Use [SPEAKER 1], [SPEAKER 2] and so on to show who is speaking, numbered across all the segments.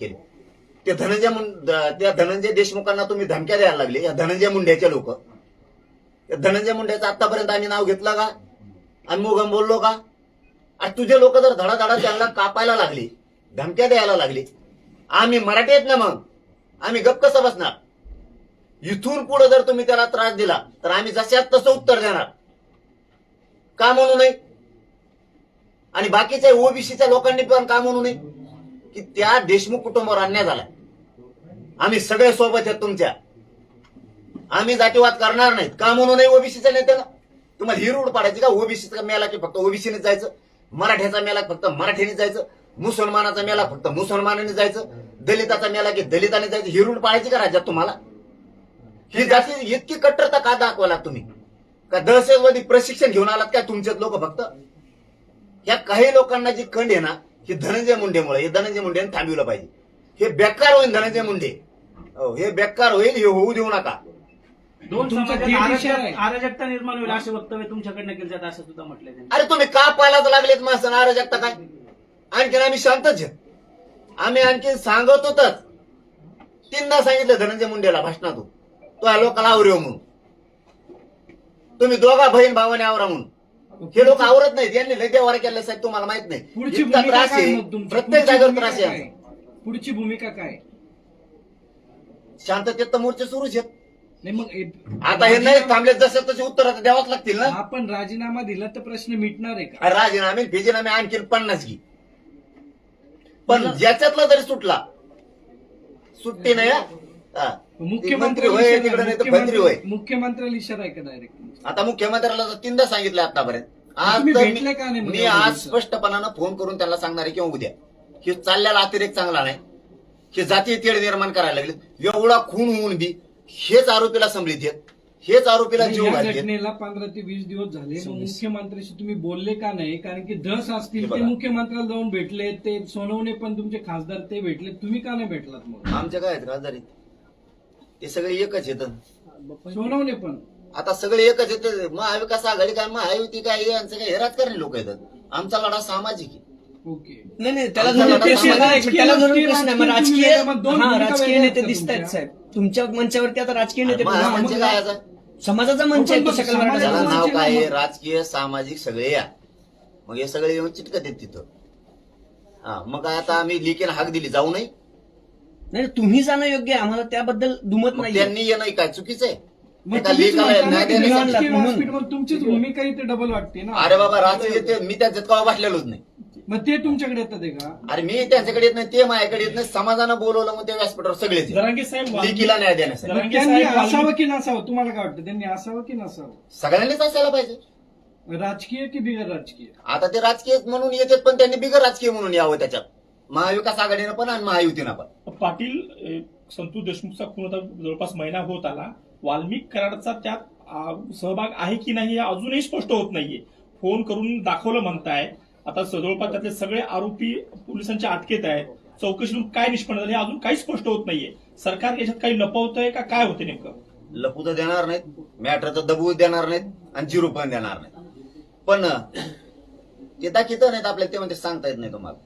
[SPEAKER 1] केले. त्या धनंजय देशमुखांना तुम्ही धमक्या द्यायला लागले. या धनंजय मुंड्याचे लोक, या धनंजय मुंड्याचं आतापर्यंत आम्ही नाव घेतलं का? आम्ही मुगम बोललो का? आणि तुझे लोक जर धडाधडा त्यांना कापायला लागले, धमक्या द्यायला लागले, आम्ही मराठी आहेत ना, मग आम्ही गप कसं बसणार? इथून पुढे जर तुम्ही त्याला त्रास दिला तर आम्ही जशात तसं उत्तर देणार. का म्हणू नये? आणि बाकीच्या ओबीसीच्या लोकांनी पण का म्हणू नये की त्या देशमुख कुटुंबावर अन्याय झाला? आम्ही सगळे सोबत आहेत तुमच्या, आम्ही जातीवाद करणार नाहीत. का म्हणू नये? ओबीसीच्या नेत्याला तुम्हाला ही रूढ पाडायची का? ओबीसीचा मेला की फक्त ओबीसीनेच जायचं, मराठ्याचा मेला फक्त मराठीने जायचं, मुसलमानाचा मेला फक्त मुसलमानाने जायचं, दलिताचा मेला की दलिताने जायचं, ही रूढ पाडायची का राज्यात तुम्हाला? ही जाती इतकी कट्टरता का दाखवायला तुम्ही? का दहशतवादी प्रशिक्षण घेऊन आलात काय तुमचेच लोक? फक्त ह्या काही लोकांना जी खंड आहे ना, ही धनंजय मुंडेमुळे, हे धनंजय मुंडेने थांबवलं पाहिजे. हे बेकार होईल धनंजय मुंडे, हे बेकार होईल, हे होऊ देऊ नका.
[SPEAKER 2] दोन समाजात अराजकता निर्माण होईल असे वक्तव्य तुमच्याकडनं केले जात असं सुद्धा म्हटलंय त्यांनी.
[SPEAKER 1] अरे तुम्ही का पालाच लागलेत माणसं? अराजकता काय? आणखीन आम्ही शांतच आहे. आम्ही आणखी सांगत होतच, तीनदा सांगितलं धनंजय मुंडेला भाषणातून, तो ह्या लोकांना आवरेव म्हणून. तुम्ही दोघा बहीण भावाने आवरा म्हणून. हे लोक आवरत नाहीत. यांनी लय देवारा केलं साहेब, तुम्हाला माहित नाही.
[SPEAKER 3] पुढची
[SPEAKER 1] इतका
[SPEAKER 3] भूमिका
[SPEAKER 1] त्रास
[SPEAKER 3] काय
[SPEAKER 1] आहे,
[SPEAKER 3] मग तुमची?
[SPEAKER 1] प्रत्येक जागेवर त्रास आहे.
[SPEAKER 3] पुढची भूमिका काय?
[SPEAKER 1] शांततेत तर मोर्चे सुरूच आहेत.
[SPEAKER 3] नाही मग
[SPEAKER 1] आता हे नाही थांबले, जसे तसे उत्तर आता द्यावाच लागतील ना.
[SPEAKER 3] आपण राजीनामा दिला तर प्रश्न मिटणार आहे का?
[SPEAKER 1] राजीनामे भेजीनामे आणखी 50 घे, पण ज्याच्यातला जरी सुटला, सुट्टी नाही हा. मंत्री होय तिकडे, नाही तर मंत्री होय.
[SPEAKER 3] मुख्यमंत्र्याला इशारा आहे का डायरेक्ट?
[SPEAKER 1] आता मुख्यमंत्र्याला तर तीनदा सांगितलं आतापर्यंत. आज
[SPEAKER 3] तुम्ही
[SPEAKER 1] तर
[SPEAKER 3] भेटले का नाही?
[SPEAKER 1] मी आज स्पष्टपणानं फोन करून त्याला सांगणार आहे किंवा उद्या की चाललेला अतिरेक चांगला नाही, हे जातीय तेढ निर्माण करायला लागले. एवढा खून होऊन बी हेच आरोपीला संभलित आहेत, हेच आरोपीला जीव
[SPEAKER 3] या
[SPEAKER 1] घालतात.
[SPEAKER 3] घटनेला 15 ते 20 दिवस झाले. मग मुख्यमंत्र्यांशी तुम्ही बोलले का नाही? कारण की धस असतील
[SPEAKER 1] हे
[SPEAKER 3] ते
[SPEAKER 1] बघा.
[SPEAKER 3] मुख्यमंत्र्याला जाऊन भेटले, ते सोनवणे पण तुमचे खासदार ते भेटले, तुम्ही का नाही भेटलात? मग
[SPEAKER 1] आमच्या काय आहेत खासदारी? ते सगळे एकच येत.
[SPEAKER 3] सोनवणे पण
[SPEAKER 1] आता सगळे एकच येते. महाविकास आघाडी काय, महायुती काय, यांचं काय, हे राजकारणी लोक येतात. आमचा लढा सामाजिक आहे.
[SPEAKER 3] ओके.
[SPEAKER 4] नाही त्याला
[SPEAKER 1] आमचा
[SPEAKER 4] धरून
[SPEAKER 1] लढा
[SPEAKER 4] प्रश्न
[SPEAKER 1] समाजात
[SPEAKER 4] नाही,
[SPEAKER 3] राजकीय
[SPEAKER 4] त्याला धरून
[SPEAKER 3] राजकीय
[SPEAKER 4] प्रश्न नाही. मग
[SPEAKER 3] राजकीय
[SPEAKER 4] राजकीय
[SPEAKER 3] मग दोन
[SPEAKER 4] हा
[SPEAKER 3] भूमिका
[SPEAKER 4] राजकीय
[SPEAKER 3] वेगळ्या
[SPEAKER 4] नेते
[SPEAKER 3] आहेत
[SPEAKER 4] दिसत आहेत
[SPEAKER 3] तुमच्या.
[SPEAKER 4] साहेब तुमच्या मंचावरती. आता राजकीय नेते
[SPEAKER 1] म्हणजे
[SPEAKER 4] पण-
[SPEAKER 1] काय याचा?
[SPEAKER 4] समाजाचा मंच आहे तो
[SPEAKER 3] पण
[SPEAKER 4] सकल
[SPEAKER 3] समाजाचा
[SPEAKER 4] मराठा
[SPEAKER 1] त्याला
[SPEAKER 3] मंच
[SPEAKER 4] समाज.
[SPEAKER 1] नाव काय आहे? राजकीय सामाजिक सगळे या. मग हे सगळे येऊन चिटकत आहेत तिथं. हा, मग आता आम्ही लिकेन हाक दिली, जाऊ नये.
[SPEAKER 4] नाही तुम्ही जाणं योग्य आहे, आम्हाला त्याबद्दल दुमत
[SPEAKER 1] मग
[SPEAKER 4] नाही.
[SPEAKER 1] त्यांनी येणं काय चुकीचं आहे?
[SPEAKER 3] मग
[SPEAKER 1] एका
[SPEAKER 3] तुम्हीच
[SPEAKER 1] लेखाला
[SPEAKER 3] म्हणता ना
[SPEAKER 1] न्याय
[SPEAKER 3] की
[SPEAKER 1] देण्यासाठी.
[SPEAKER 3] राजकीय
[SPEAKER 4] म्हणून.
[SPEAKER 3] व्यासपीठावर तुमचीच भूमिका इथे डबल वाटते ना.
[SPEAKER 1] अरे बाबा, राजकीय ते मी त्याच्यात कवा वाटलेलोच नाही.
[SPEAKER 3] मग ते तुमच्याकडे येतात आहे का?
[SPEAKER 1] अरे मी त्यांच्याकडे येत नाही, ते माझ्याकडे येत नाही. समाजानं बोलवलं मग ते व्यासपीठावर सगळेच येतात.
[SPEAKER 2] जरांगे साहेब
[SPEAKER 1] लेकीला न्याय देण्यासाठी.
[SPEAKER 3] मग त्यांनी असावं की नसावं? तुम्हाला काय वाटतं? त्यांनी असावं की नसावं?
[SPEAKER 1] सगळ्यांनीच असायला पाहिजे.
[SPEAKER 3] राजकीय की बिगर राजकीय?
[SPEAKER 1] आता ते राजकीय म्हणून येतात, पण त्यांनी बिगर राजकीय म्हणून यावं त्याच्यात. महाविकास आघाडीनं पण आणि महायुतीनं पण.
[SPEAKER 5] पाटील संतोष देशमुखचा खून आता जवळपास महिना होत आला. वाल्मिक कराडचा त्यात सहभाग आहे की नाही हे अजूनही स्पष्ट होत नाहीये. फोन करून दाखवलं म्हणताय. आता जवळपास त्यातले सगळे आरोपी पोलिसांच्या अटकेत आहेत. चौकशीतून काय निष्पन्न झालं हे अजून काही स्पष्ट होत नाहीये. सरकार याच्यात काही लपवतंय का काय होते नेमकं?
[SPEAKER 1] लपू तर देणार नाहीत, मॅटर तर दबवू देणार नाहीत आणि जिरो पण देणार नाहीत. पण ते दाखित नाहीत आपल्याला, ते म्हणजे सांगता येत नाही तुम्हाला.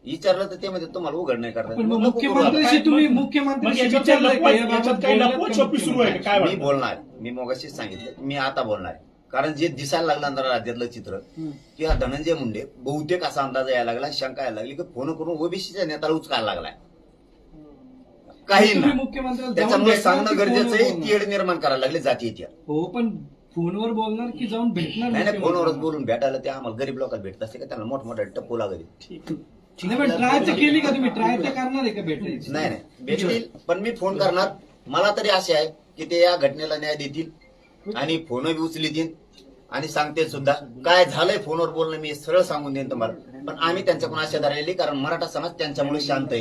[SPEAKER 1] विचारलं तर ते म्हणजे तुम्हाला उघड नाही करता
[SPEAKER 3] पण
[SPEAKER 1] येत.
[SPEAKER 3] मग
[SPEAKER 1] मग नको करू आता.
[SPEAKER 3] मुख्यमंत्र्याशी तुम्ही
[SPEAKER 5] मग
[SPEAKER 3] मुख्यमंत्र्याशी
[SPEAKER 5] याच्यात
[SPEAKER 3] विचारलंय का? या
[SPEAKER 5] याच्यात
[SPEAKER 3] बाबत
[SPEAKER 5] काही
[SPEAKER 3] बोललात
[SPEAKER 5] लपवत
[SPEAKER 3] का
[SPEAKER 5] छपी सुरू आहे का? काय
[SPEAKER 1] मी
[SPEAKER 5] वाटतं?
[SPEAKER 1] बोलणार, मी मगाशीच सांगितलं, मी आता बोलणार. कारण जे दिसायला लागलं ना राज्यातलं चित्र, की हा धनंजय मुंडे बहुतेक असा अंदाज यायला लागला, शंका यायला लागली की फोन करून ओबीसीच्या नेत्याला उचकायला लागलाय. काही
[SPEAKER 3] तुम्ही
[SPEAKER 1] ना
[SPEAKER 3] मुख्यमंत्र्याला जाऊन
[SPEAKER 1] त्याच्यामुळे
[SPEAKER 3] भेटणार
[SPEAKER 1] सांगणं
[SPEAKER 3] की
[SPEAKER 1] गरजेचं
[SPEAKER 3] फोनवर
[SPEAKER 1] आहे.
[SPEAKER 3] बोलणार?
[SPEAKER 1] तेढ निर्माण करायला लागले जातीयच्या.
[SPEAKER 3] हो, पण फोनवर बोलणार की जाऊन भेटणार?
[SPEAKER 1] नाही नाही, फोनवरच
[SPEAKER 3] मुख्यमंत्र्यांना?
[SPEAKER 1] बोलून भेटायला ते आम्हाला गरीब लोकांना भेटत असते का? त्यांना मोठमोठ्या टप्पू लागत.
[SPEAKER 3] नाही पण ट्राय तर केली का तुम्ही? ट्राय तर करणार आहे का भेटायची?
[SPEAKER 1] नाही नाही भेटतील, पण मी फोन करणार. मला तरी असे आहे की ते या घटनेला न्याय देतील आणि फोन बी उचलतील आणि सांगते सुद्धा. काय झालंय फोनवर बोलणं मी सरळ सांगून देईन तुम्हाला. पण आम्ही त्यांच्याकडून आशा धरलेली, कारण मराठा समाज त्यांच्यामुळे शांत आहे.